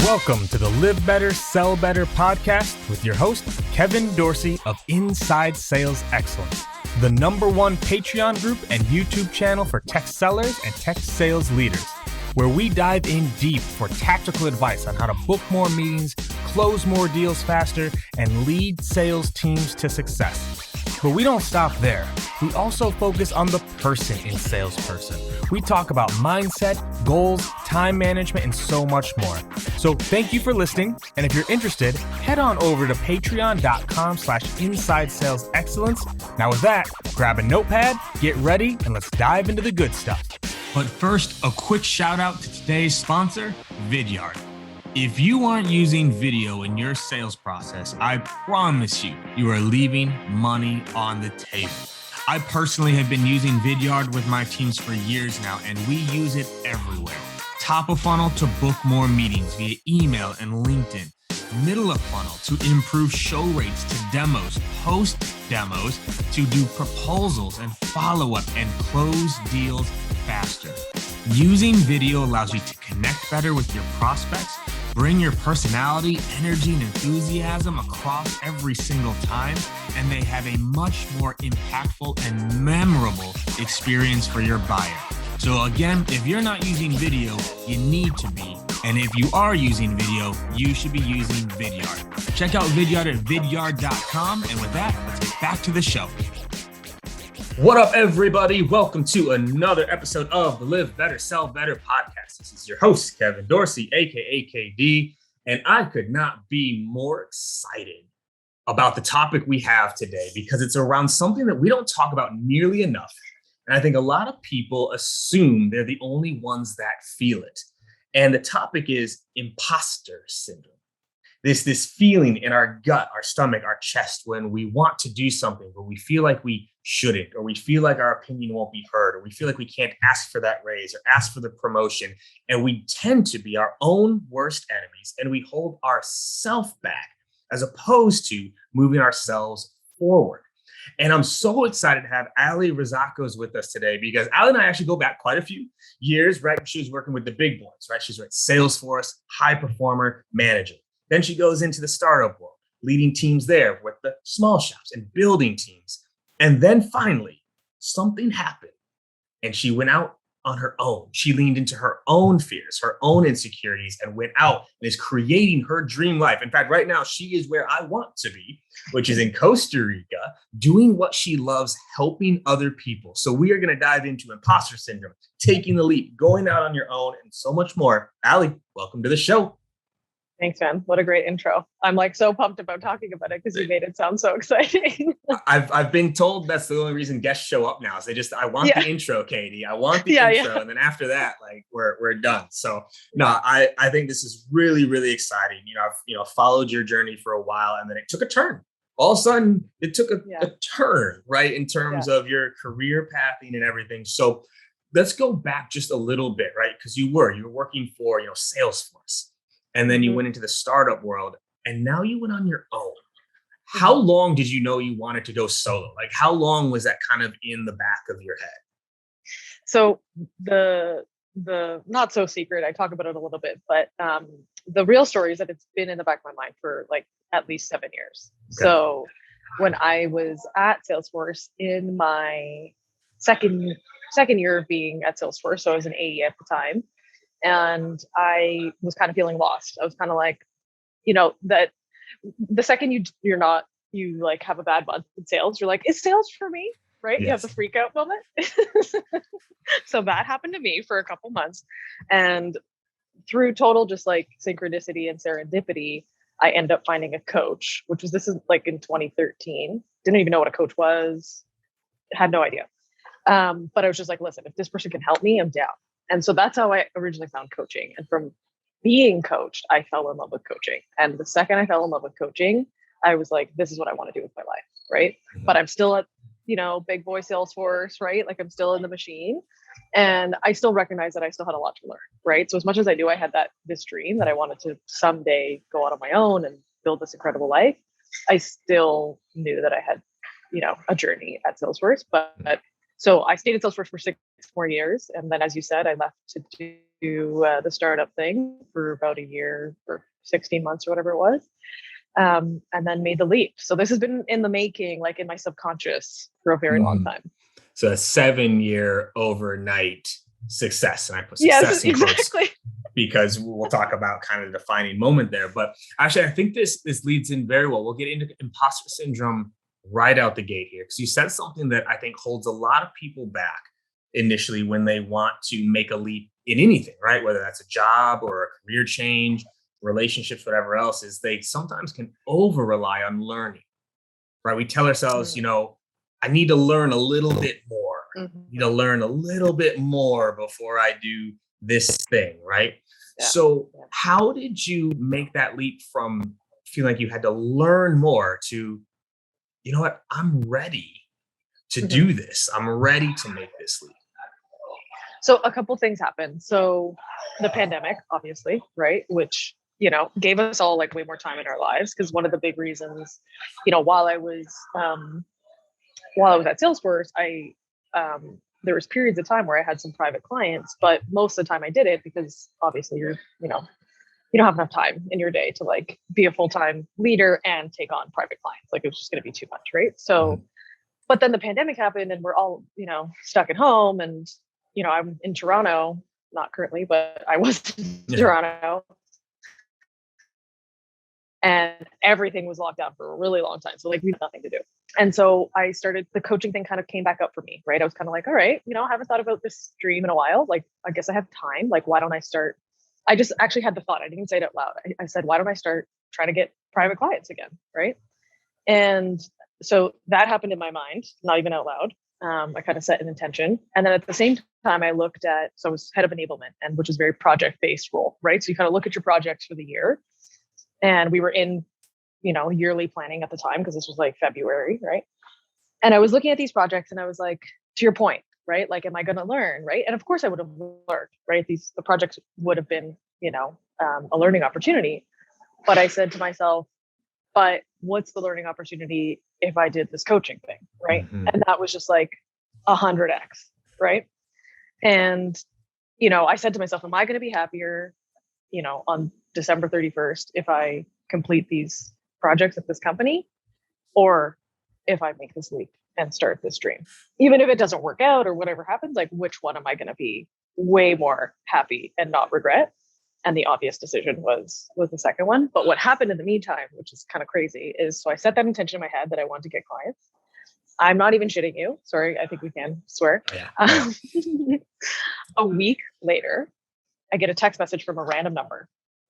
Welcome to the Live Better, Sell Better podcast with your host, Kevin Dorsey of Inside Sales Excellence, the #1 Patreon group and YouTube channel for tech sellers and tech sales leaders, where we dive in deep for tactical advice on how to book more meetings, close more deals faster, and lead sales teams to success. But we don't stop there. We also focus on the person in salesperson. We talk about mindset, goals, time management, and so much more. So thank you for listening. And if you're interested, head on over to patreon.com/inside sales excellence. Now with that, grab a notepad, get ready, and let's dive into the good stuff. But first, a quick shout out to today's sponsor, Vidyard. If you aren't using video in your sales process, I promise you are leaving money on the table. I personally have been using Vidyard with my teams for years now, and we use it everywhere. Top of funnel to book more meetings via email and LinkedIn. Middle of funnel to improve show rates to demos, post demos to do proposals and follow-up and close deals faster. Using video allows you to connect better with your prospects, bring your personality, energy, and enthusiasm across every single time, and they have a much more impactful and memorable experience for your buyer. So again, if you're not using video, you need to be. And if you are using video, you should be using Vidyard. Check out Vidyard at vidyard.com. And with that, let's get back to the show. What up, everybody? Welcome to another episode of the Live Better, Sell Better podcast. This is your host, Kevin Dorsey, aka KD, and I could not be more excited about the topic we have today because it's around something that we don't talk about nearly enough. And I think a lot of people assume they're the only ones that feel it. And the topic is imposter syndrome. This feeling in our gut, our stomach, our chest when we want to do something, but we feel like we shouldn't, or we feel like our opinion won't be heard, or we feel like we can't ask for that raise or ask for the promotion. And we tend to be our own worst enemies, and we hold ourselves back as opposed to moving ourselves forward. And I'm so excited to have Alli Rizacos with us today because Alli and I actually go back quite a few years, right? She was working with the big boys, right? She's at Salesforce, high performer, manager. Then she goes into the startup world, leading teams there with the small shops and building teams. And then finally, something happened and she went out on her own. She leaned into her own fears, her own insecurities, and went out and is creating her dream life. In fact, right now, she is where I want to be, which is in Costa Rica, doing what she loves, helping other people. So we are going to dive into imposter syndrome, taking the leap, going out on your own, and so much more. Alli, welcome to the show. Thanks, man. What a great intro. I'm like so pumped about talking about it because you made it sound so exciting. I've been told that's the only reason guests show up now. Is I want the intro, Katie. I want the intro. And then after that, like we're done. So no, I think this is really, really exciting. I've followed your journey for a while and then it took a turn. All of a sudden it took a turn, right? In terms of your career pathing and everything. So let's go back just a little bit, right? Because you were working for, Salesforce. And then you went into the startup world and now you went on your own. How long did you know you wanted to go solo? Like how long was that kind of in the back of your head? So the not so secret, I talk about it a little bit, but the real story is that it's been in the back of my mind for like at least 7 years. Okay. So when I was at Salesforce in my second year of being at Salesforce, so I was an AE at the time. And I was kind of feeling lost. I was kind of like, that the second you like have a bad month in sales, you're like, is sales for me? Right? Yes. You have the freak out moment. So that happened to me for a couple months. And through total just like synchronicity and serendipity, I ended up finding a coach, this is like in 2013. Didn't even know what a coach was. Had no idea. But I was just like, listen, if this person can help me, I'm down. And so that's how I originally found coaching. And from being coached, I fell in love with coaching. And the second I fell in love with coaching, I was like, this is what I want to do with my life, right? Mm-hmm. But I'm still at, big boy Salesforce, right? Like I'm still in the machine. And I still recognize that I still had a lot to learn, right? So as much as I knew I had this dream that I wanted to someday go out on my own and build this incredible life, I still knew that I had, a journey at Salesforce. But so I stayed at Salesforce for 6 more years. And then, as you said, I left to the startup thing for about a year or 16 months or whatever it was. And then made the leap. So this has been in the making, like in my subconscious for a very long time. So a 7-year overnight success. And I put Yes, success in quotes exactly. because we'll talk about kind of the defining moment there. But actually, I think this leads in very well. We'll get into imposter syndrome right out the gate here, because you said something that I think holds a lot of people back initially when they want to make a leap in anything, right? Whether that's a job or a career change, relationships, whatever else, is they sometimes can over rely on learning, right? We tell ourselves, I need to learn a little bit more. I need to learn a little bit more before I do this thing, right? Yeah. So how did you make that leap from feeling like you had to learn more to, you know what, I'm ready to do this. I'm ready to make this leap. So a couple things happened. So the pandemic, obviously, right? Which, gave us all like way more time in our lives. Because one of the big reasons, while I was at Salesforce, there was periods of time where I had some private clients, but most of the time I did it because obviously you don't have enough time in your day to like be a full-time leader and take on private clients. Like it was just going to be too much, right? So, but then the pandemic happened and we're all, stuck at home, and, I'm in Toronto, not currently, but I was in Toronto, and everything was locked down for a really long time. So like we had nothing to do. And so I started, the coaching thing kind of came back up for me, right? I was kind of like, all right, I haven't thought about this dream in a while. Like, I guess I have time. Like, why don't I start? I just actually had the thought. I didn't even say it out loud. I said, why don't I start trying to get private clients again? Right. And so that happened in my mind, not even out loud. I kind of set an intention. And then at the same time, I looked at, so I was head of enablement, and which is very project-based role, right? So you kind of look at your projects for the year, and we were in, yearly planning at the time, because this was like February, right? And I was looking at these projects and I was like, to your point, right? Like, am I going to learn, right? And of course I would have learned, right? The projects would have been, a learning opportunity. But I said to myself, but what's the learning opportunity if I did this coaching thing, right? And that was just like 100x, right? And, I said to myself, am I going to be happier, on December 31st if I complete these projects at this company, or if I make this leap and start this dream? Even if it doesn't work out or whatever happens, like, which one am I going to be way more happy and not regret? And the obvious decision was the second one. But what happened in the meantime, which is kind of crazy, is so I set that intention in my head that I want to get clients. I'm not even shitting you. Sorry, I think we can swear. A week later, I get a text message from a random number,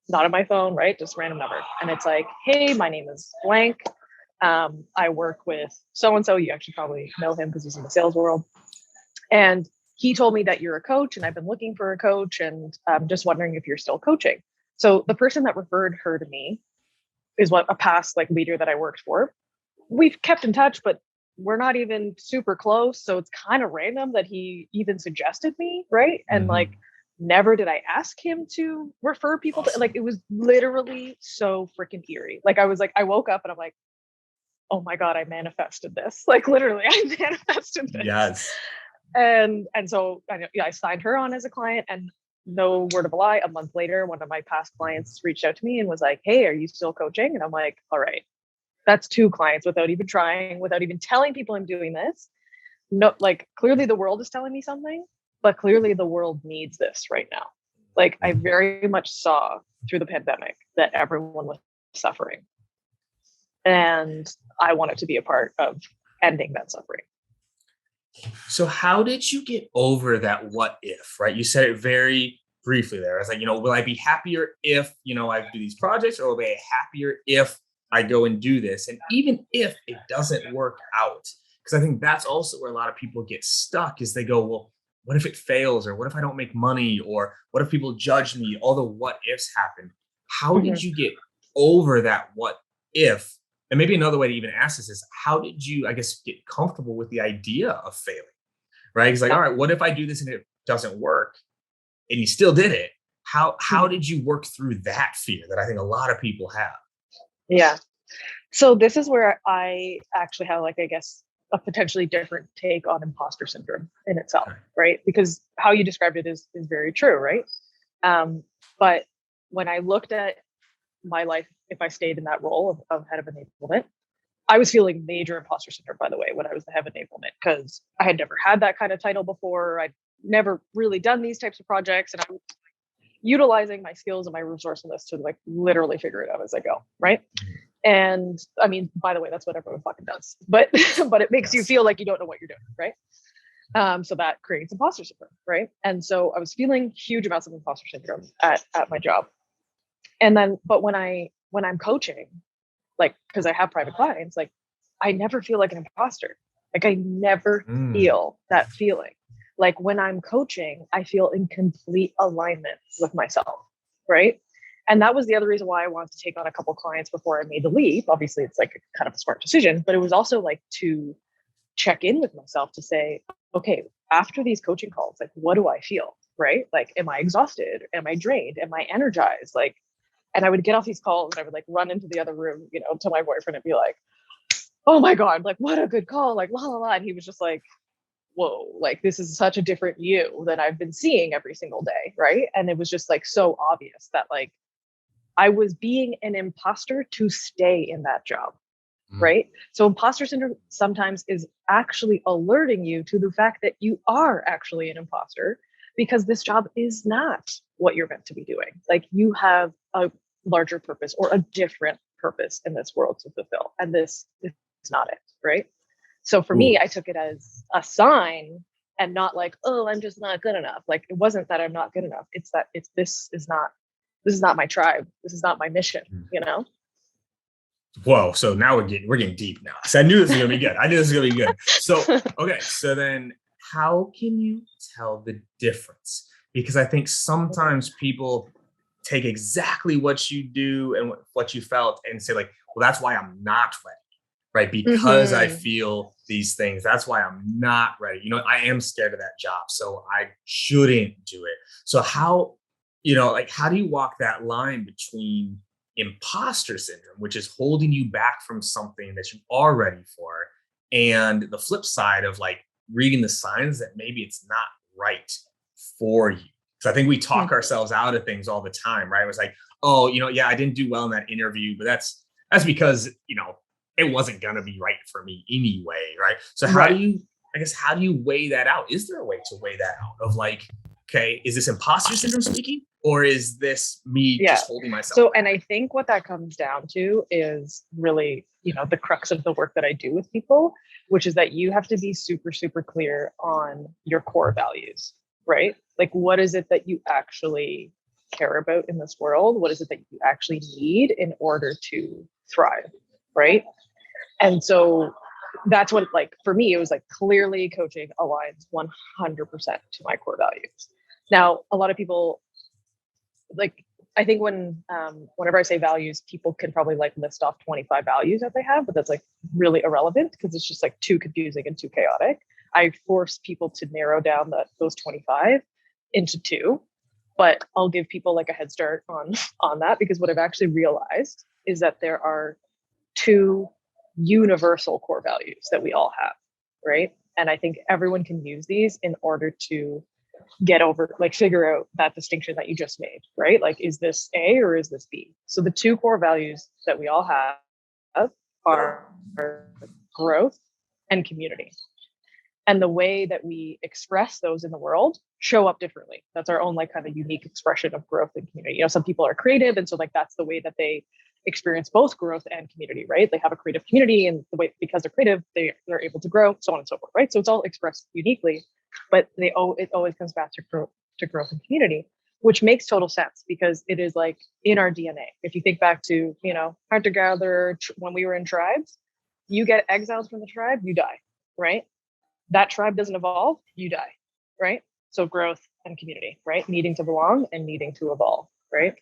not on my phone, right? Just random number. And it's like, hey, my name is blank. I work with so-and-so. You actually probably know him because he's in the sales world. And he told me that you're a coach, and I've been looking for a coach, and I'm just wondering if you're still coaching. So the person that referred her to me is a past like leader that I worked for. We've kept in touch, but we're not even super close. So it's kind of random that he even suggested me, right? And like, never did I ask him to refer people to, like, it was literally so freaking eerie. Like, I woke up and I'm like, oh my God, I manifested this. Like, literally, I manifested this. Yes. And so I signed her on as a client, and no word of a lie, a month later, one of my past clients reached out to me and was like, hey, are you still coaching? And I'm like, all right, that's 2 clients without even trying, without even telling people I'm doing this. No, like, clearly the world is telling me something, but clearly the world needs this right now. Like, I very much saw through the pandemic that everyone was suffering, and I wanted to be a part of ending that suffering. So how did you get over that what if, right? You said it very briefly there. I was like, will I be happier if, I do these projects, or will I be happier if I go and do this? And even if it doesn't work out, because I think that's also where a lot of people get stuck, is they go, well, what if it fails? Or what if I don't make money? Or what if people judge me? All the what ifs happen. How did you get over that what if? And maybe another way to even ask this is, how did you, I guess, get comfortable with the idea of failing, right? It's like, all right, what if I do this and it doesn't work? And you still did it. How did you work through that fear that I think a lot of people have? Yeah. So this is where I actually have, like, I guess, a potentially different take on imposter syndrome in itself, right? Because how you described it is very true, right? But when I looked at my life, if I stayed in that role of head of enablement, I was feeling major imposter syndrome, by the way, when I was the head of enablement, because I had never had that kind of title before. I'd never really done these types of projects, and I was utilizing my skills and my resourcefulness to like literally figure it out as I go, right? And I mean, by the way, that's what everyone fucking does, but but it makes you feel like you don't know what you're doing, right? So that creates imposter syndrome, right? And so I was feeling huge amounts of imposter syndrome at my job. And then, but when I'm coaching, like, because I have private clients, like, I never feel like an imposter. Like, I never feel that feeling. Like, when I'm coaching, I feel in complete alignment with myself, right? And that was the other reason why I wanted to take on a couple clients before I made the leap. Obviously, it's like kind of a smart decision, but it was also like to check in with myself to say, okay, after these coaching calls, like, what do I feel, right? Like, am I exhausted? Am I drained? Am I energized? Like, and I would get off these calls and I would like run into the other room, you know, to my boyfriend and be like, oh my God, like, what a good call, like, la la la. And he was just like, whoa, like, this is such a different you than I've been seeing every single day, right? And it was just like so obvious that like I was being an imposter to stay in that job, right? So imposter syndrome sometimes is actually alerting you to the fact that you are actually an imposter, because this job is not what you're meant to be doing. Like, you have a larger purpose or a different purpose in this world to fulfill, and this is not it, right? So for me, I took it as a sign and not like, oh, I'm just not good enough. Like, it wasn't that I'm not good enough. It's that this is not my tribe. This is not my mission, you know? Whoa. So now we're getting deep now. So I knew this was gonna be good. I knew this was gonna be good. So okay. So then how can you tell the difference? Because I think sometimes people take exactly what you do and what you felt and say, like, well, that's why I'm not ready. Right. Because I feel these things. That's why I'm not ready. You know, I am scared of that job. So I shouldn't do it. So how, like, how do you walk that line between imposter syndrome, which is holding you back from something that you are ready for, and the flip side of like reading the signs that maybe it's not right for you? So I think we talk ourselves out of things all the time, right? It was like, oh, yeah, I didn't do well in that interview, but that's because, it wasn't going to be right for me anyway, right? So how do you weigh that out? Is there a way to weigh that out of like, okay, is this imposter syndrome speaking, or is this me just holding myself so back? And I think what that comes down to is really, the crux of the work that I do with people, which is that you have to be super, super clear on your core values, right? Like, what is it that you actually care about in this world? What is it that you actually need in order to thrive, right? And so that's what, like, for me, it was like clearly coaching aligns 100% to my core values. Now, a lot of people, like, I think whenever I say values, people can probably like list off 25 values that they have, but that's like really irrelevant because it's just like too confusing and too chaotic. I force people to narrow down those 25 into 2, but I'll give people like a head start on that, because what I've actually realized is that there are 2 universal core values that we all have, right? And I think everyone can use these in order to get over, like, figure out that distinction that you just made, right? Like, is this A or is this B? So the 2 core values that we all have are growth and community. And the way that we express those in the world show up differently. That's our own like kind of unique expression of growth and community. Some people are creative, and so like that's the way that they experience both growth and community, right? They have a creative community, and the way, because they're creative, they're able to grow, so on and so forth, right? So it's all expressed uniquely, but it always comes back to growth and community, which makes total sense because it is like in our DNA. If you think back to, hunter gatherer, when we were in tribes, you get exiled from the tribe, you die, right? That tribe doesn't evolve, you die, right? So growth and community, right? Needing to belong and needing to evolve, right?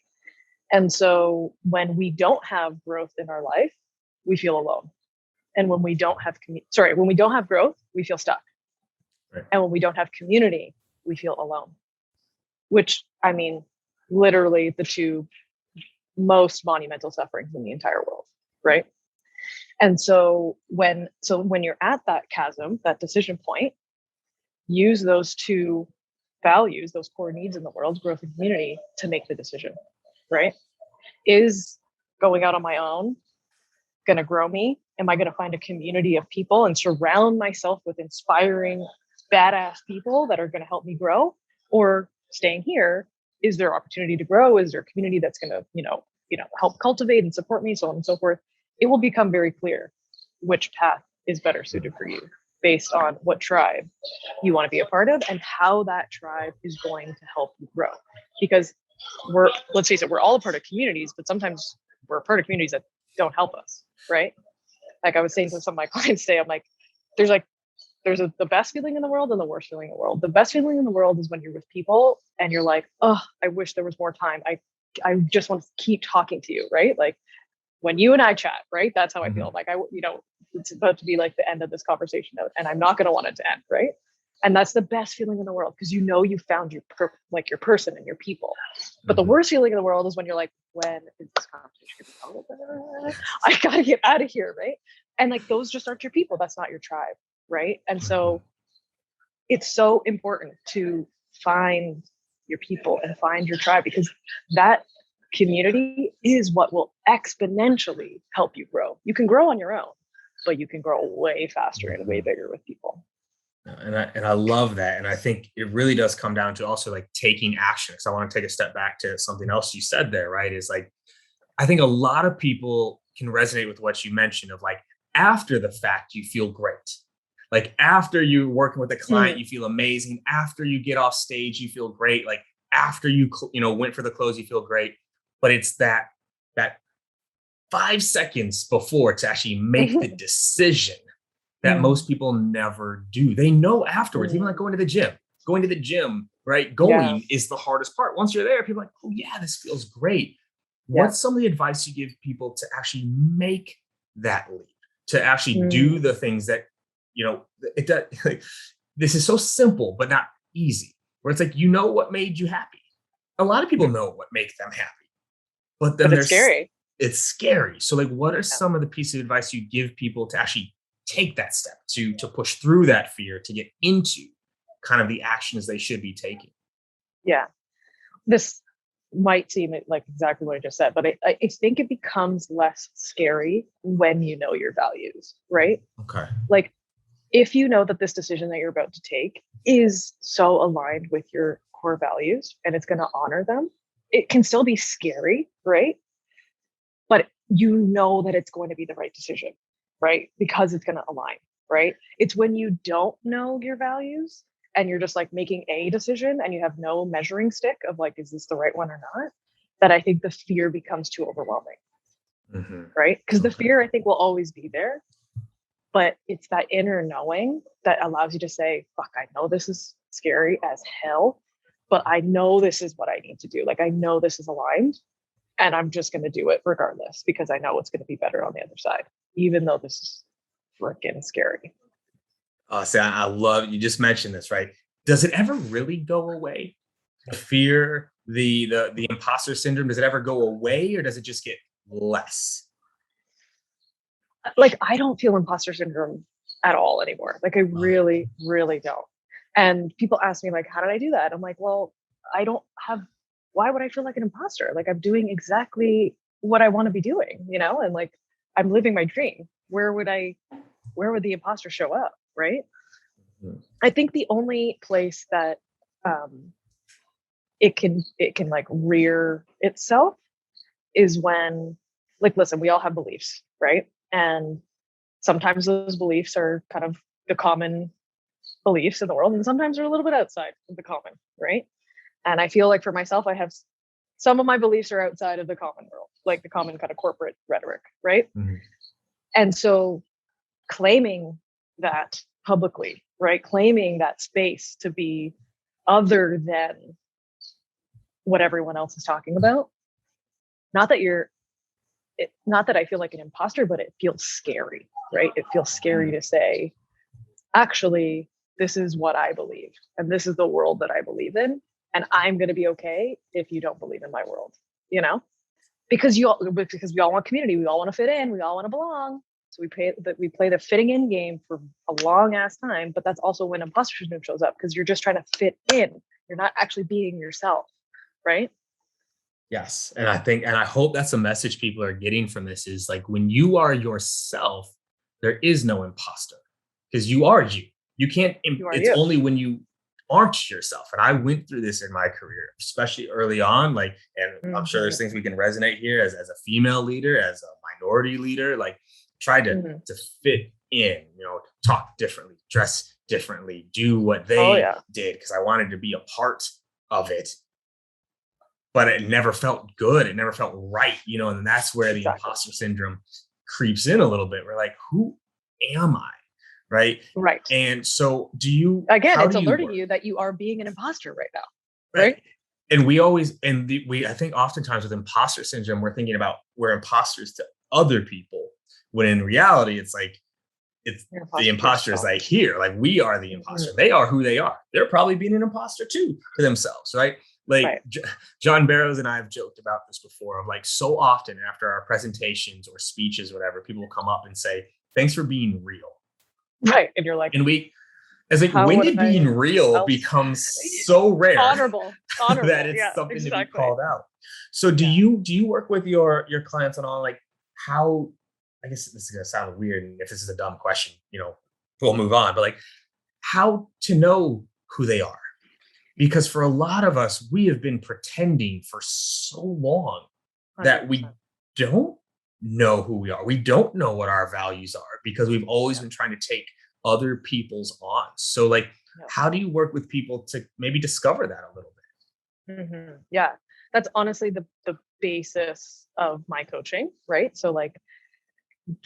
And so when we don't have growth in our life, we feel alone. And when we don't have when we don't have growth, we feel stuck. Right. And when we don't have community, we feel alone. Which, I mean, literally the 2 most monumental sufferings in the entire world, right? And so when you're at that chasm, that decision point, use those 2 values, those core needs in the world, growth and community, to make the decision, right? Is going out on my own going to grow me? Am I going to find a community of people and surround myself with inspiring, badass people that are going to help me grow? Or staying here, is there opportunity to grow? Is there a community that's going to, help cultivate and support me, so on and so forth? It will become very clear which path is better suited for you based on what tribe you want to be a part of and how that tribe is going to help you grow. Because let's face it, we're all a part of communities, but sometimes we're a part of communities that don't help us, right? Like I was saying to some of my clients today, I'm like, there's the best feeling in the world and the worst feeling in the world. The best feeling in the world is when you're with people and you're like, oh, I wish there was more time. I just want to keep talking to you, right? Like when you and I chat, right? That's how I feel. Like it's about to be like the end of this conversation and I'm not going to want it to end, right? And that's the best feeling in the world because you found your person and your people. But the worst feeling in the world is when you're like, when is this conversation over? I gotta get out of here, right? And like those just aren't your people. That's not your tribe, right? And so it's so important to find your people and find your tribe because that community is what will exponentially help you grow. You can grow on your own, but you can grow way faster and way bigger with people. And I love that. And I think it really does come down to also like taking action. So I want to take a step back to something else you said there, right? Is like, I think a lot of people can resonate with what you mentioned of like, after the fact, you feel great. Like after you're working with a client, you feel amazing. After you get off stage, you feel great. Like after you went for the close, you feel great. But it's that 5 seconds before to actually make the decision that most people never do. They know afterwards, even like going to the gym, right? Going is the hardest part. Once you're there, people are like, oh yeah, this feels great. What's some of the advice you give people to actually make that leap, to actually do the things that, like, this is so simple, but not easy, where it's like, what made you happy? A lot of people know what makes them happy, but then it's scary. It's scary. So like, what are some of the pieces of advice you give people to actually take that step to push through that fear, to get into kind of the actions they should be taking? Yeah. This might seem like exactly what I just said, but I think it becomes less scary when you know your values, right? Okay. Like if you know that this decision that you're about to take is so aligned with your core values and it's going to honor them, it can still be scary, right? But you know that it's going to be the right decision, right? Because it's going to align, right? It's when you don't know your values and you're just like making a decision and you have no measuring stick of like, is this the right one or not? That I think the fear becomes too overwhelming, right? Because the fear I think will always be there, but it's that inner knowing that allows you to say, fuck, I know this is scary as hell, but I know this is what I need to do. Like, I know this is aligned and I'm just going to do it regardless because I know it's going to be better on the other side, even though this is freaking scary. See, I love, you just mentioned this, right? Does it ever really go away? The fear, the imposter syndrome, does it ever go away or does it just get less? Like, I don't feel imposter syndrome at all anymore. Like, I really, really don't. And people ask me like, how did I do that? I'm like, well, why would I feel like an imposter? Like, I'm doing exactly what I want to be doing, and like, I'm living my dream. Where would the imposter show up? Right. I think the only place that it can like rear itself is when, like, listen, we all have beliefs, right? And sometimes those beliefs are kind of the common beliefs in the world, and sometimes they're a little bit outside of the common, right? And I feel like for myself, I have some of my beliefs are outside of the common world, like the common kind of corporate rhetoric, right? And so claiming that publicly, right? Claiming that space to be other than what everyone else is talking about. Not that I feel like an imposter, but it feels scary, right? It feels scary to say, actually, this is what I believe, and this is the world that I believe in, and I'm going to be okay if you don't believe in my world, because we all want community, we all want to fit in, we all want to belong. So we play the fitting in game for a long ass time, but that's also when imposter syndrome shows up because you're just trying to fit in. You're not actually being yourself, right? Yes. And I hope that's the message people are getting from this is like when you are yourself, there is no imposter because you are you. You can't, You are it's you. only when you aren't yourself. And I went through this in my career, especially early on. Like, and I'm sure there's things we can resonate here as a female leader, as a minority leader, like tried to fit in, talk differently, dress differently, do what Oh they yeah. did because I wanted to be a part of it, but it never felt good. It never felt right, and that's where the Exactly. imposter syndrome creeps in a little bit. We're like, who am I? Right. Right. And so Again, how it's do you alerting work? you that you are being an imposter right now. Right. Right. And we always, I think oftentimes with imposter syndrome, we're thinking about we're imposters to other people, when in reality, it's like, it's You're an the imposter to imposter is yourself. like here, like we are the imposter. They are who they are. They're probably being an imposter too to themselves, right? Like Right. John Barrows and I have joked about this before of like so often after our presentations or speeches, whatever, people will come up and say, thanks for being real. Right. And you're like, And it's like, how when would did I being real else? become so rare Honorable. that Honorable. it's Yeah, something to be exactly. called out? So do Yeah. you work with your clients on all like how, I guess this is gonna sound weird, and if this is a dumb question, we'll move on, but like how to know who they are? Because for a lot of us, we have been pretending for so long that 100%. we don't know who we are. We don't know what our values are because we've always Yeah. been trying to take other people's on. So, like, Yeah. how do you work with people to maybe discover that a little Yeah. That's honestly the basis of my coaching, right? So like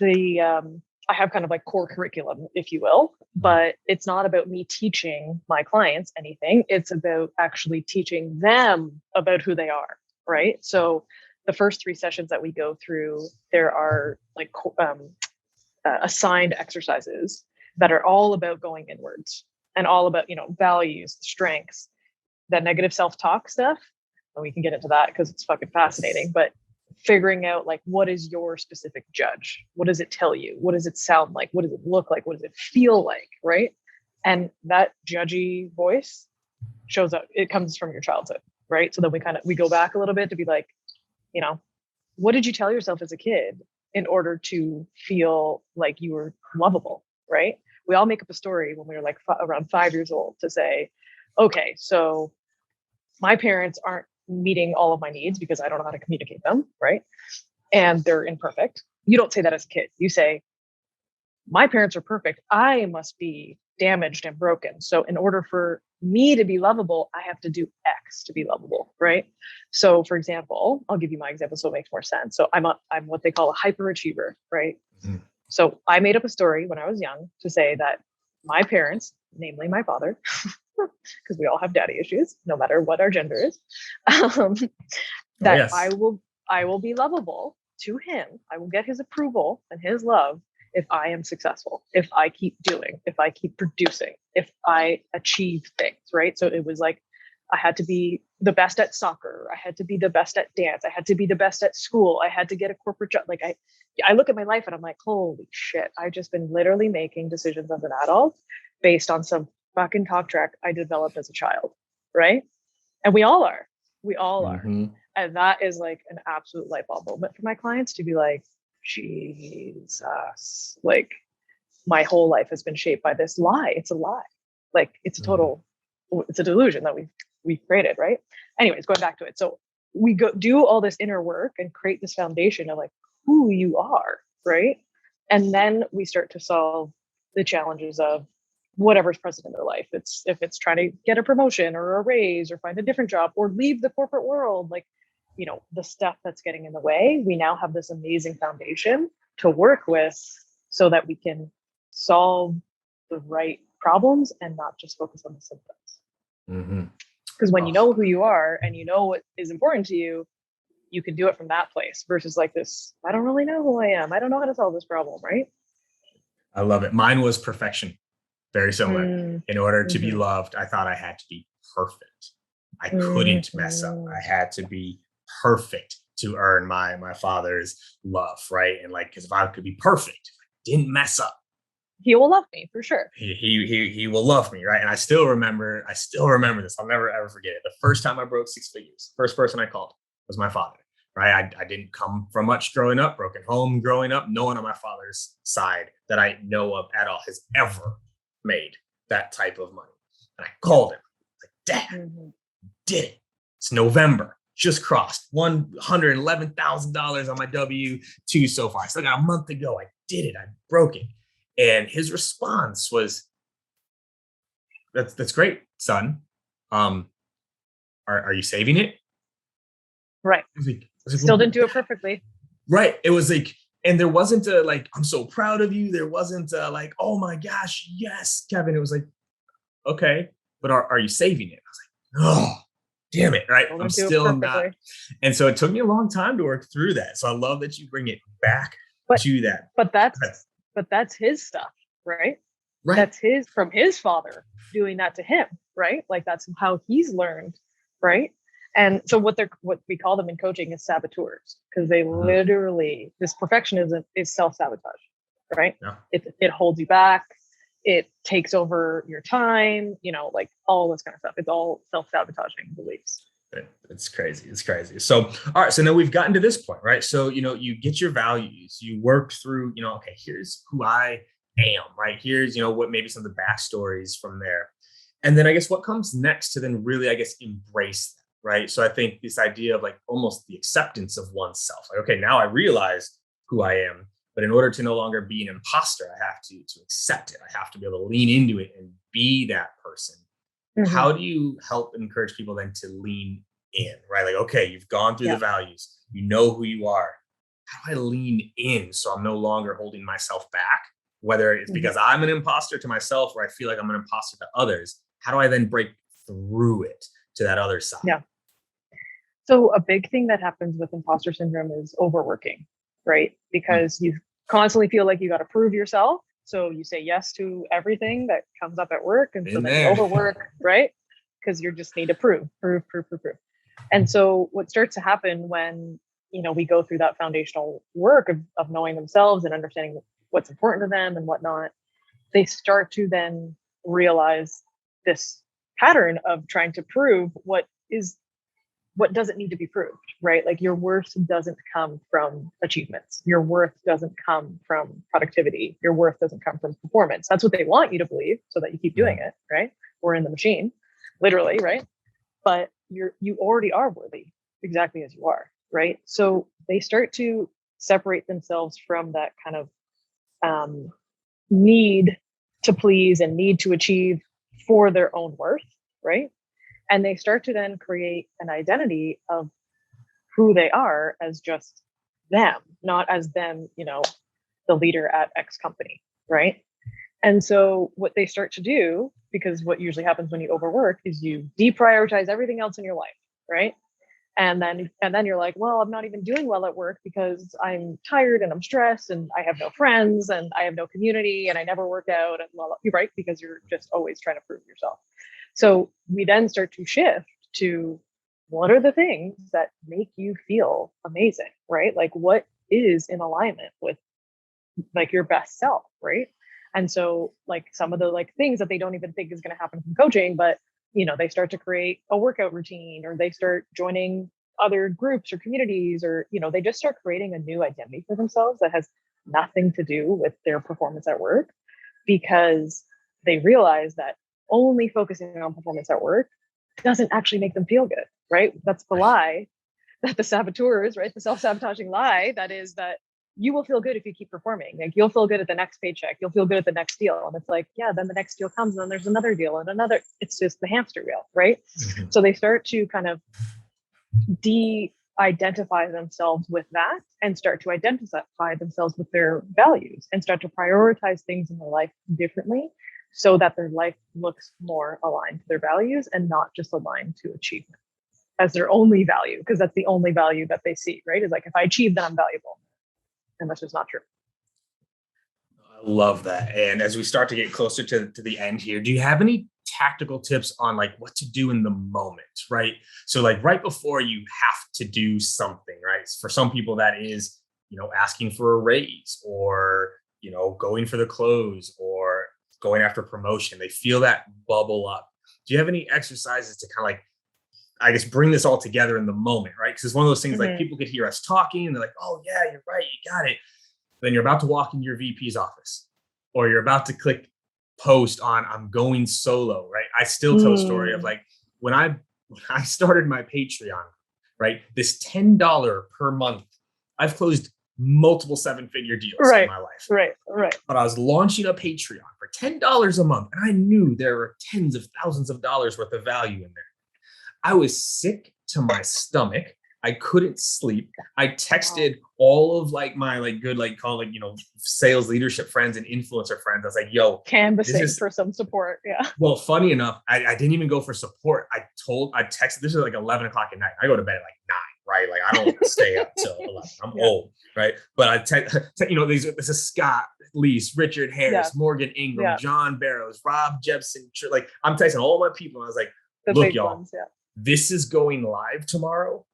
I have kind of like core curriculum, if you will, bit? but it's not about me teaching my clients anything. It's about actually teaching them about who they are, right? So the first 3 sessions that we go through, there are like assigned exercises that are all about going inwards and all about, values, strengths, that negative self-talk stuff. And we can get into that because it's fucking fascinating. But figuring out like what is your specific judge? What does it tell you? What does it sound like? What does it look like? What does it feel like? Right. And that judgy voice shows up, it comes from your childhood, right? So then we go back a little bit to be like, what did you tell yourself as a kid in order to feel like you were lovable, right? We all make up a story when we were like around 5 years old to say, okay, so my parents aren't meeting all of my needs because I don't know how to communicate them, right? And they're imperfect. You don't say that as a kid. You say, my parents are perfect. I must be damaged and broken. So in order for me to be lovable, I have to do X to be lovable, right? So for example, I'll give you my example so it makes more sense. So I'm what they call a hyperachiever, right? Mm-hmm. So I made up a story when I was young to say that my parents, namely my father, because we all have daddy issues, no matter what our gender is, that Yes. I will be lovable to him. I will get his approval and his love if I am successful, if I keep doing, if I keep producing, if I achieve things, right? So it was like I had to be the best at soccer. I had to be the best at dance. I had to be the best at school. I had to get a corporate job. Like I look at my life and I'm like, holy shit, I've just been literally making decisions as an adult based on some fucking talk track I developed as a child, right? And we all are. We all are. Mm-hmm. And that is like an absolute light bulb moment for my clients to be like, Jesus, like my whole life has been shaped by this lie. It's a lie. Like it's a total, it's a delusion that we've created, right? Anyways, going back to it. So we go do all this inner work and create this foundation of like who you are, right? And then we start to solve the challenges of whatever's present in their life. If it's trying to get a promotion or a raise or find a different job or leave the corporate world, like, the stuff that's getting in the way, we now have this amazing foundation to work with so that we can solve the right problems and not just focus on the symptoms. Because when you know who you are and you know what is important to you, you can do it from that place versus like this, I don't really know who I am. I don't know how to solve this problem, right? I love it. Mine was perfection. Very similar. In order to be loved, I thought I had to be perfect. I couldn't mess up. I had to be perfect to earn my father's love, right? And like, because if I could be perfect, if I didn't mess up, he will love me for sure. He will love me, right? And I still remember this. I'll never ever forget it. The first time I broke six figures, first person I called was my father, right? I didn't come from much growing up, broken home growing up. No one on my father's side that I know of at all has ever made that type of money. And I called him, like, Dad, did it. It's November, just crossed $111,000 on my W-2 so far. I still got a month to go. I did it. I broke it. And his response was, that's great, son. Are you saving it? Right. I was like, Still didn't do it perfectly. Right. It was like, and there wasn't a like, I'm so proud of you. There wasn't a like, oh my gosh, yes, Kevin. It was like, okay, but are you saving it? I was like, oh, damn it. Right. I'm still not. And so it took me a long time to work through that. So I love that you bring it back to that. But that's his stuff, right? Right. That's from his father doing that to him, right? Like that's how he's learned, right? And so what we call them in coaching is saboteurs, because they literally, this perfectionism is self-sabotage, right? Yeah. It holds you back. It takes over your time, like all this kind of stuff. It's all self-sabotaging beliefs. It's crazy. It's crazy. So, all right. So now we've gotten to this point, right? So, you get your values, you work through, okay, here's who I am, right? Here's, what maybe some of the backstories from there. And then I guess what comes next to then really, I guess, embrace that, right? So I think this idea of like almost the acceptance of oneself, like, okay, now I realize who I am, but in order to no longer be an imposter, I have to accept it. I have to be able to lean into it and be that person. How do you help encourage people then to lean in, right? Like, okay, you've gone through the values, you know who you are. How do I lean in so I'm no longer holding myself back? Whether it's because I'm an imposter to myself or I feel like I'm an imposter to others, how do I then break through it to that other side? Yeah. So a big thing that happens with imposter syndrome is overworking, right? Because you constantly feel like you got to prove yourself. So you say yes to everything that comes up at work. And so then you overwork, right? Because you just need to prove. And so what starts to happen when, we go through that foundational work of knowing themselves and understanding what's important to them and whatnot, they start to then realize this pattern of trying to prove what doesn't need to be proved, right? Like your worth doesn't come from achievements. Your worth doesn't come from productivity. Your worth doesn't come from performance. That's what they want you to believe so that you keep doing it, right? We're in the machine, literally, right? But you already are worthy exactly as you are, right? So they start to separate themselves from that kind of need to please and need to achieve for their own worth, right? And they start to then create an identity of who they are as just them, not as them, the leader at X company, right? And so what they start to do, because what usually happens when you overwork is you deprioritize everything else in your life, right? And then you're like, well, I'm not even doing well at work because I'm tired and I'm stressed and I have no friends and I have no community and I never work out and blah, blah, right? Because you're just always trying to prove yourself. So we then start to shift to what are the things that make you feel amazing, right? Like what is in alignment with like your best self, right? And so like some of the like things that they don't even think is going to happen from coaching, but they start to create a workout routine or they start joining other groups or communities or, they just start creating a new identity for themselves that has nothing to do with their performance at work, because they realize that only focusing on performance at work doesn't actually make them feel good, right? That's the lie that the saboteurs, right? The self-sabotaging lie that is that you will feel good if you keep performing. Like you'll feel good at the next paycheck. You'll feel good at the next deal. And it's like, yeah, then the next deal comes and then there's another deal and another. It's just the hamster wheel, right? So they start to kind of de-identify themselves with that and start to identify themselves with their values and start to prioritize things in their life differently so that their life looks more aligned to their values and not just aligned to achievement as their only value, because that's the only value that they see, right? Is like, if I achieve, then I'm valuable. And that's just not true. I love that. And as we start to get closer to the end here, do you have any tactical tips on like what to do in the moment, right? So like right before you have to do something, right? For some people that is, asking for a raise or going for the close or going after promotion. They feel that bubble up. Do you have any exercises to kind of like, I guess, bring this all together in the moment, right? Because it's one of those things like people could hear us talking and they're like, oh yeah, you're right, you got it. Then you're about to walk into your VP's office or you're about to click post on I'm going solo, right? I still tell a story of like when I started my Patreon, right? This $10 per month, I've closed multiple 7-figure deals in my life. Right. But I was launching a Patreon for $10 a month, and I knew there were tens of thousands of dollars worth of value in there. I was sick to my stomach. I couldn't sleep. I texted all of like my good sales leadership friends and influencer friends. I was like, yo, canvassing for some support. Yeah. Well, funny enough, I didn't even go for support. I texted, this is like 11 o'clock at night. I go to bed at like 9, right? Like I don't stay up till 11. I'm old, right? But I this is Scott Leese, Richard Harris, Morgan Ingram, John Barrows, Rob Jepson. Like I'm texting all my people. And I was like, look, y'all, this is going live tomorrow.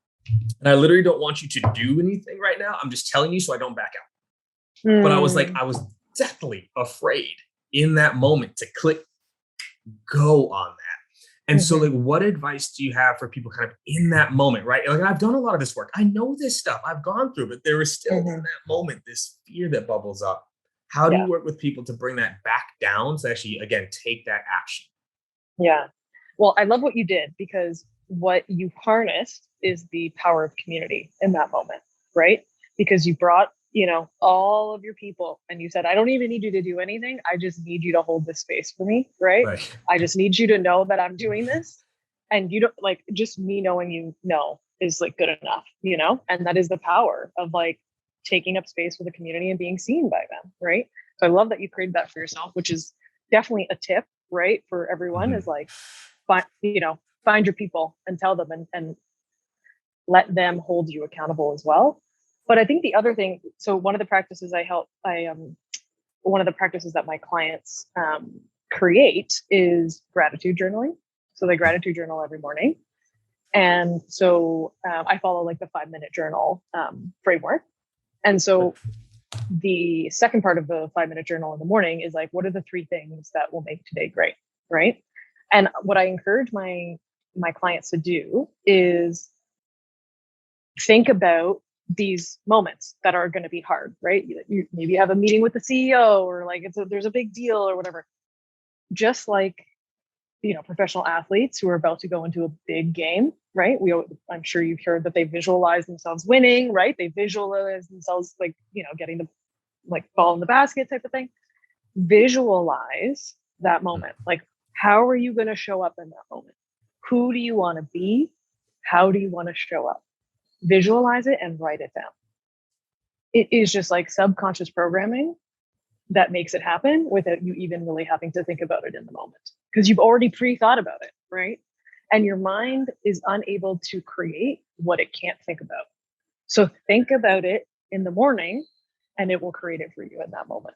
And I literally don't want you to do anything right now. I'm just telling you so I don't back out. But I was deathly afraid in that moment to click go on that. And so like, what advice do you have for people kind of in that moment, right? Like I've done a lot of this work. I know this stuff I've gone through, but there is still in that moment, this fear that bubbles up. How do you work with people to bring that back down to actually, again, take that action? Yeah. Well, I love what you did because what you harnessed is the power of community in that moment, right? Because you brought, all of your people and you said, I don't even need you to do anything. I just need you to hold this space for me, right? I just need you to know that I'm doing this. And you don't like just me knowing is like good enough, and that is the power of like taking up space for the community and being seen by them, right? So I love that you created that for yourself, which is definitely a tip, right? For everyone is like, find your people and tell them and let them hold you accountable as well. But I think the other thing, so one of the practices one of the practices that my clients create is gratitude journaling. So they gratitude journal every morning. And so I follow like the 5-minute journal framework. And so the second part of the 5-minute journal in the morning is like, what are the 3 things that will make today great, right? And what I encourage my clients to do is think about these moments that are going to be hard, right? You maybe have a meeting with the CEO or like there's a big deal or whatever. Just like, professional athletes who are about to go into a big game, right? I'm sure you've heard that they visualize themselves winning, right? They visualize themselves like, getting the ball in the basket type of thing. Visualize that moment. Like, how are you going to show up in that moment? Who do you want to be? How do you want to show up? Visualize it and write it down. It is just like subconscious programming that makes it happen without you even really having to think about it in the moment because you've already pre-thought about it, right? And your mind is unable to create what it can't think about. So think about it in the morning and it will create it for you in that moment,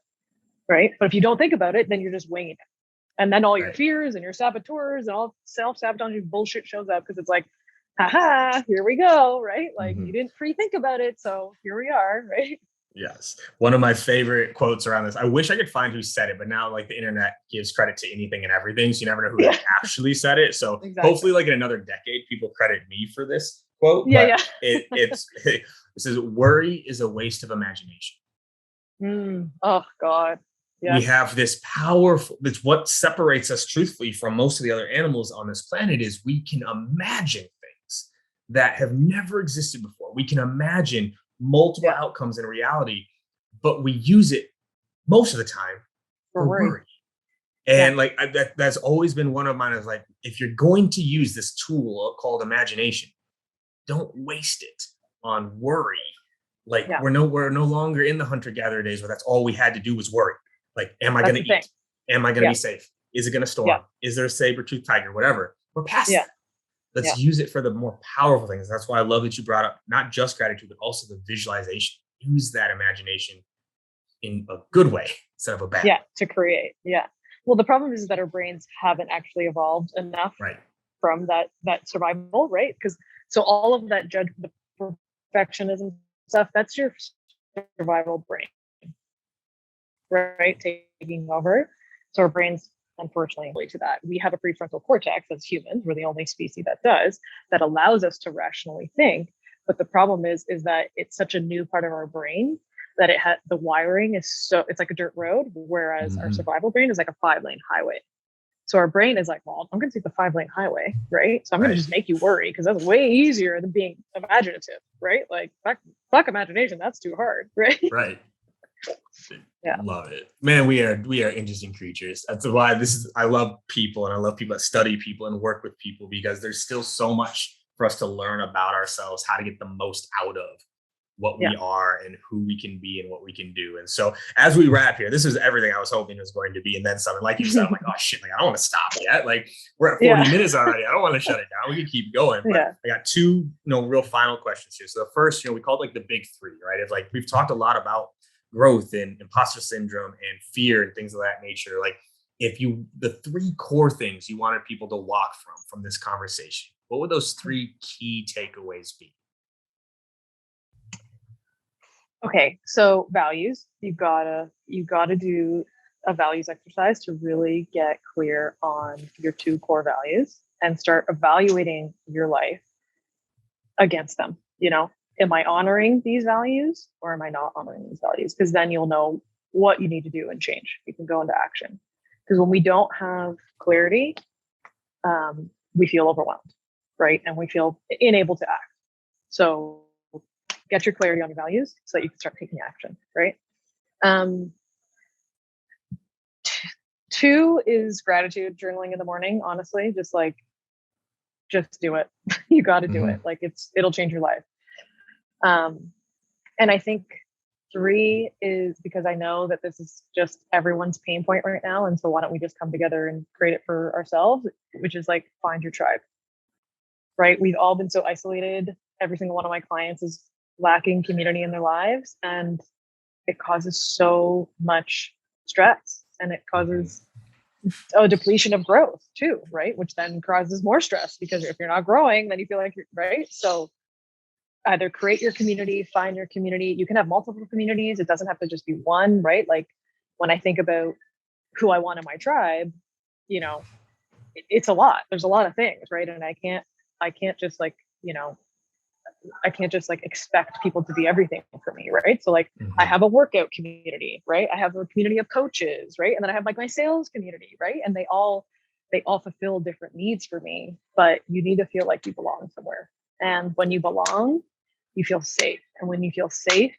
right? But if you don't think about it, then you're just winging it. And then all your fears and your saboteurs and all self-sabotaging bullshit shows up because it's like, haha, here we go, right? Like you didn't pre-think about it, so here we are, right? Yes. One of my favorite quotes around this, I wish I could find who said it, but now like the internet gives credit to anything and everything, so you never know who actually said it. So hopefully like in another decade, people credit me for this quote. It says, worry is a waste of imagination. Oh God. Yes. We have this powerful, that's what separates us truthfully from most of the other animals on this planet is we can imagine things that have never existed before. We can imagine multiple outcomes in reality, but we use it most of the time for worry. And like that's always been one of mine is like, if you're going to use this tool called imagination, don't waste it on worry. Like we're no longer in the hunter-gatherer days where that's all we had to do was worry. Like, am I going to eat? Am I going to be safe? Is it going to storm? Is there a saber-toothed tiger? Whatever. We're past that. Let's use it for the more powerful things. That's why I love that you brought up not just gratitude, but also the visualization. Use that imagination in a good way instead of a bad. Yeah, to create. Yeah. Well, the problem is that our brains haven't actually evolved enough from that survival, right? Because so all of that the perfectionism stuff, that's your survival brain. right? Taking over. So our brains, unfortunately, to that. We have a prefrontal cortex as humans. We're the only species that does, that allows us to rationally think. But the problem is that it's such a new part of our brain that the wiring is so, it's like a dirt road, whereas our survival brain is like a 5-lane highway. So our brain is like, well, I'm going to take the 5-lane highway, right? So I'm going to just make you worry because that's way easier than being imaginative, right? Like fuck imagination, that's too hard, right? Right. Yeah. Love it, man. We are interesting creatures. That's why I love people, and I love people that study people and work with people, because there's still so much for us to learn about ourselves, how to get the most out of what we are and who we can be and what we can do. And so as we wrap here, this is everything I was hoping it was going to be, and then something. Like you said, I'm like, oh shit, like I don't want to stop yet. Like we're at 40 minutes already. I don't want to shut it down. We can keep going. But I got two, real final questions here. So the first, we called like the big three, right? It's like we've talked a lot about growth and imposter syndrome and fear and things of that nature. Like the three core things you wanted people to walk from this conversation, what would those three key takeaways be? Okay, so values. You gotta do a values exercise to really get clear on your two core values and start evaluating your life against them. Am I honoring these values or am I not honoring these values? Because then you'll know what you need to do and change. You can go into action. Because when we don't have clarity, we feel overwhelmed, right? And we feel unable to act. So get your clarity on your values so that you can start taking action, right? 2 is gratitude journaling in the morning. Honestly, just do it. You got to do it. Like it'll change your life. And I think 3 is, because I know that this is just everyone's pain point right now. And so why don't we just come together and create it for ourselves, which is like, find your tribe, right? We've all been so isolated. Every single one of my clients is lacking community in their lives, and it causes so much stress, and it causes a depletion of growth too, right? Which then causes more stress, because if you're not growing, then you feel like you're right. So either create your community, find your community. You can have multiple communities. It doesn't have to just be one, right? Like when I think about who I want in my tribe, it's a lot. There's a lot of things, right? And I can't just expect people to be everything for me, right? So I have a workout community, right? I have a community of coaches, right? And then I have my sales community, right? And they all fulfill different needs for me, but you need to feel like you belong somewhere. And when you belong, you feel safe. And when you feel safe,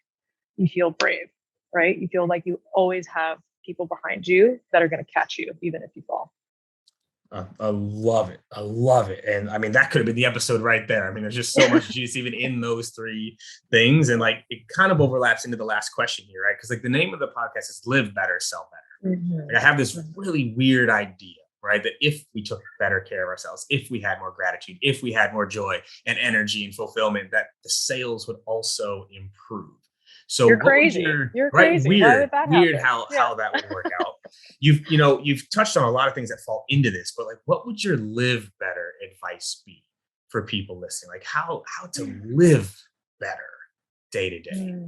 you feel brave, right? You feel like you always have people behind you that are going to catch you, even if you fall. I love it. I love it. And I mean, that could have been the episode right there. I mean, there's just so much juice even in those 3 things. And it kind of overlaps into the last question here, right? Because the name of the podcast is Live Better, Sell Better. I have this really weird idea, right? That if we took better care of ourselves, if we had more gratitude, if we had more joy and energy and fulfillment, that the sales would also improve. So you're crazy. You're crazy. Weird how that would work out. You've touched on a lot of things that fall into this, but what would your live better advice be for people listening? Like how to live better day to day?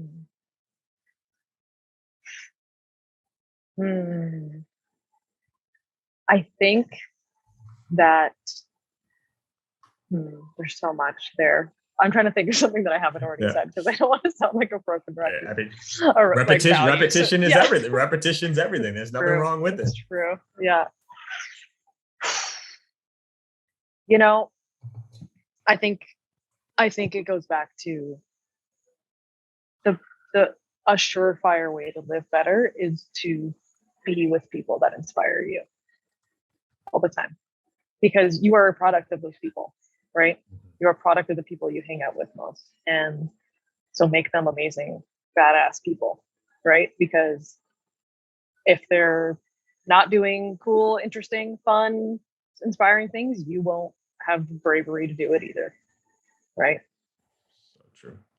I think that there's so much there. I'm trying to think of something that I haven't already said, because I don't want to sound like a broken record. I think repetition is everything. Repetition's everything. There's nothing wrong with it. It's true. Yeah. I think it goes back to a surefire way to live better is to be with people that inspire you all the time, because you are a product of those people, right? You're a product of the people you hang out with most. And so make them amazing, badass people, right? Because if they're not doing cool, interesting, fun, inspiring things, you won't have the bravery to do it either, right?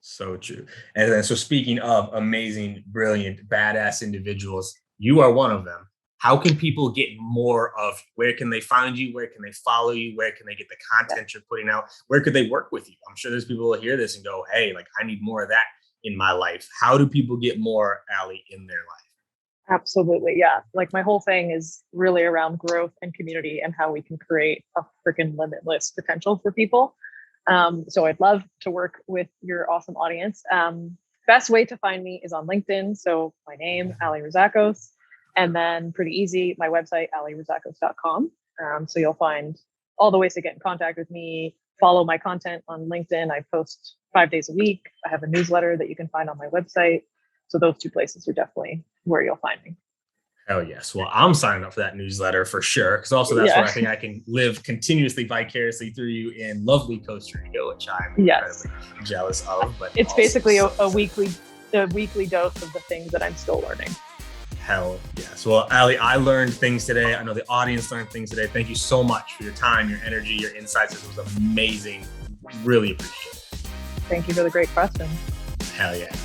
So true. And then, so speaking of amazing, brilliant, badass individuals, you are one of them. How can people get more of you? Where can they find you? Where can they follow you? Where can they get the content you're putting out? Where could they work with you? I'm sure there's people who hear this and go, hey, I need more of that in my life. How do people get more Alli in their life? Absolutely. Yeah. Like my whole thing is really around growth and community and how we can create a freaking limitless potential for people. So I'd love to work with your awesome audience. Best way to find me is on LinkedIn. So my name, Alli Rizacos, and then pretty easy, my website, allirizakos.com. So you'll find all the ways to get in contact with me, follow my content on LinkedIn. I post 5 days a week. I have a newsletter that you can find on my website. So those two places are definitely where you'll find me. Hell yes. Well, I'm signing up for that newsletter for sure. Because also that's where I think I can live continuously vicariously through you in lovely Costa Rica, which I'm incredibly jealous of. But it's basically a weekly dose of the things that I'm still learning. Hell yes. Well, Alli, I learned things today. I know the audience learned things today. Thank you so much for your time, your energy, your insights. This was amazing. Really appreciate it. Thank you for the great questions. Hell yeah.